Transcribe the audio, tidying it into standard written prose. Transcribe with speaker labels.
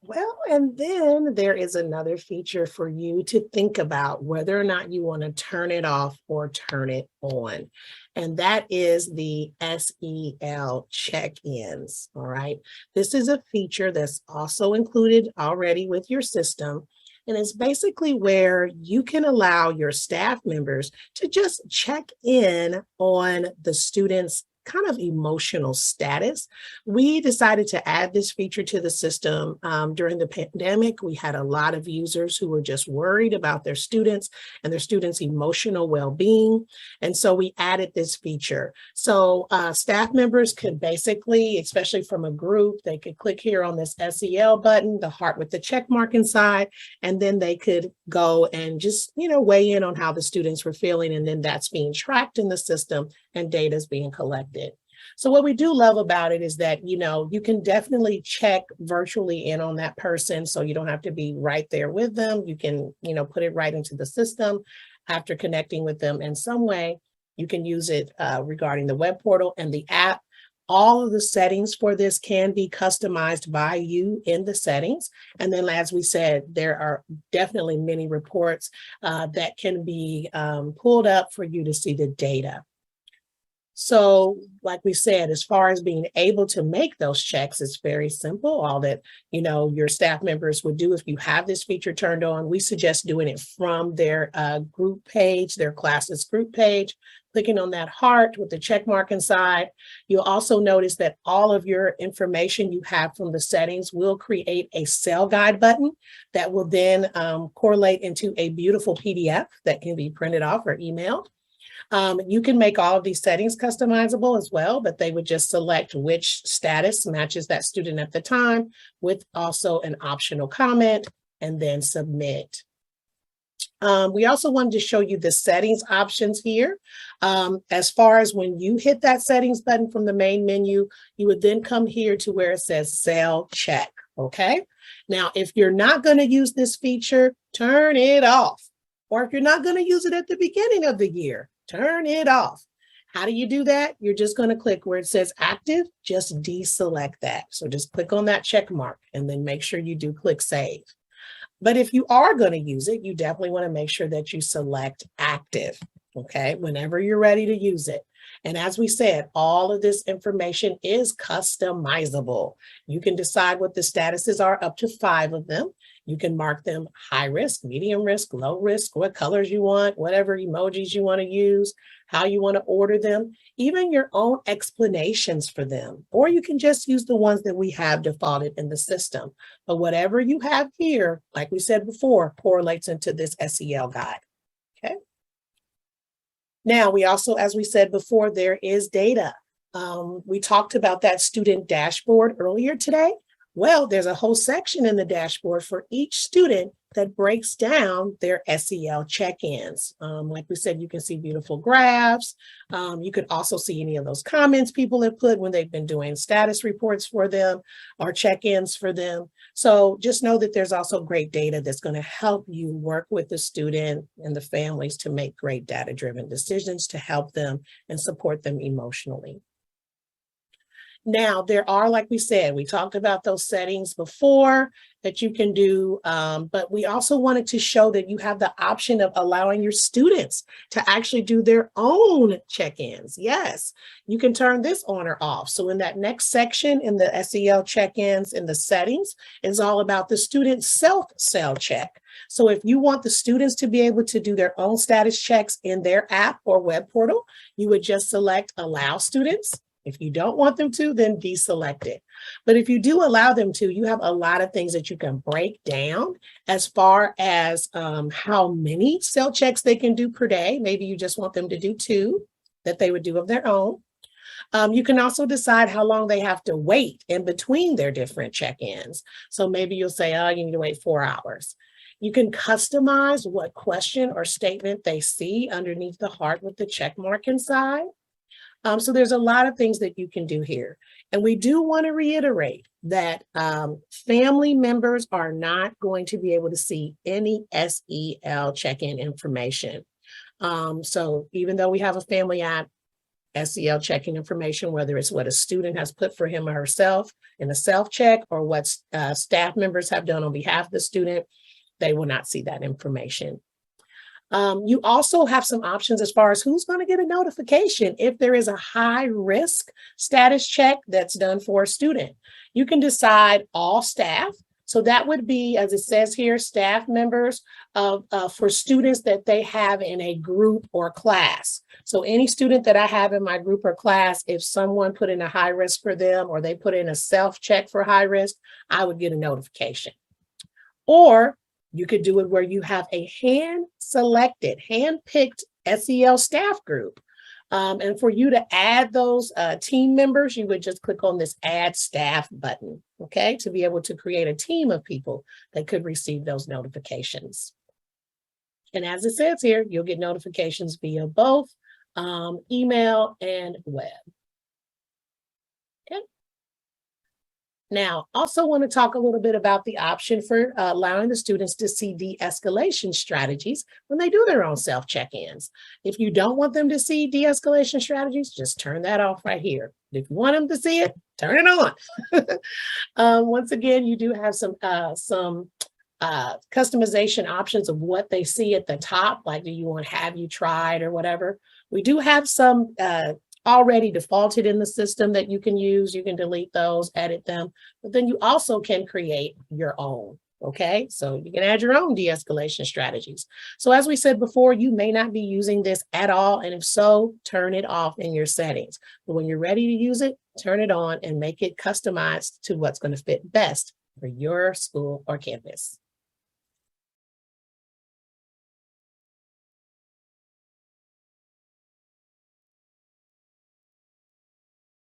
Speaker 1: Well, and then there is another feature for you to think about whether or not you want to turn it off or turn it on. And that is the SEL check-ins. All right. This is a feature that's also included already with your system. And it's basically where you can allow your staff members to just check in on the students' kind of emotional status. We decided to add this feature to the system during the pandemic. We had a lot of users who were just worried about their students and their students' emotional well-being. And so we added this feature. So staff members could basically, especially from a group, they could click here on this SEL button, the heart with the check mark inside, and then they could go and just, weigh in on how the students were feeling. And then that's being tracked in the system and data is being collected. So what we do love about it is that, you can definitely check virtually in on that person. So you don't have to be right there with them. You can, put it right into the system after connecting with them in some way. You can use it regarding the web portal and the app. All of the settings for this can be customized by you in the settings. And then, as we said, there are definitely many reports that can be pulled up for you to see the data. So, like we said, as far as being able to make those checks, it's very simple. All that, your staff members would do if you have this feature turned on, we suggest doing it from their group page, their classes group page, clicking on that heart with the check mark inside. You'll also notice that all of your information you have from the settings will create a SEL guide button that will then correlate into a beautiful PDF that can be printed off or emailed. You can make all of these settings customizable as well, but they would just select which status matches that student at the time with also an optional comment and then submit. We also wanted to show you the settings options here. As far as when you hit that settings button from the main menu, you would then come here to where it says SEL check, okay? Now, if you're not gonna use this feature, turn it off. Or if you're not gonna use it at the beginning of the year, turn it off. How do you do that? You're just going to click where it says active, just deselect that. So just click on that check mark and then make sure you do click save. But if you are going to use it, you definitely want to make sure that you select active, okay, whenever you're ready to use it. And as we said, all of this information is customizable. You can decide what the statuses are, up to 5 of them. You can mark them high risk, medium risk, low risk, what colors you want, whatever emojis you want to use, how you want to order them, even your own explanations for them. Or you can just use the ones that we have defaulted in the system. But whatever you have here, like we said before, correlates into this SEL guide. Okay. Now, we also, as we said before, there is data. We talked about that student dashboard earlier today. Well, there's a whole section in the dashboard for each student that breaks down their SEL check-ins. Like we said, you can see beautiful graphs. You could also see any of those comments people have put when they've been doing status reports for them or check-ins for them. So just know that there's also great data that's going to help you work with the student and the families to make great data-driven decisions to help them and support them emotionally. Now, there are, like we said, we talked about those settings before that you can do, but we also wanted to show that you have the option of allowing your students to actually do their own check-ins. Yes, you can turn this on or off. So in that next section in the SEL check-ins in the settings is all about the student self-SEL check. So if you want the students to be able to do their own status checks in their app or web portal, you would just select allow students. If you don't want them to, then deselect it. But if you do allow them to, you have a lot of things that you can break down as far as how many SEL checks they can do per day. Maybe you just want them to do 2 that they would do of their own. You can also decide how long they have to wait in between their different check-ins. So maybe you'll say, oh, you need to wait 4 hours. You can customize what question or statement they see underneath the heart with the check mark inside. So there's a lot of things that you can do here. And we do want to reiterate that family members are not going to be able to see any SEL check-in information. So even though we have a family app, SEL checking information, whether it's what a student has put for him or herself in a self-check or what staff members have done on behalf of the student. They will not see that information. You also have some options as far as who's going to get a notification if there is a high risk status check that's done for a student. You can decide all staff. So that would be, as it says here, staff members for students that they have in a group or class. So any student that I have in my group or class, if someone put in a high risk for them or they put in a self-check for high risk, I would get a notification. Or you could do it where you have a hand-selected, hand-picked SEL staff group. And for you to add those team members, you would just click on this Add Staff button, okay, to be able to create a team of people that could receive those notifications. And as it says here, you'll get notifications via both email and web. Okay. Now, also want to talk a little bit about the option for allowing the students to see de-escalation strategies when they do their own self-check-ins. If you don't want them to see de-escalation strategies, just turn that off right here. If you want them to see it, turn it on. Once again, you do have some customization options of what they see at the top, like do you want have you tried or whatever. We do have some already defaulted in the system that you can use. You can delete those, edit them, but then you also can create your own. Okay, so you can add your own de-escalation strategies. So as we said before, you may not be using this at all, and if so, turn it off in your settings. But when you're ready to use it, turn it on and make it customized to what's going to fit best for your school or campus.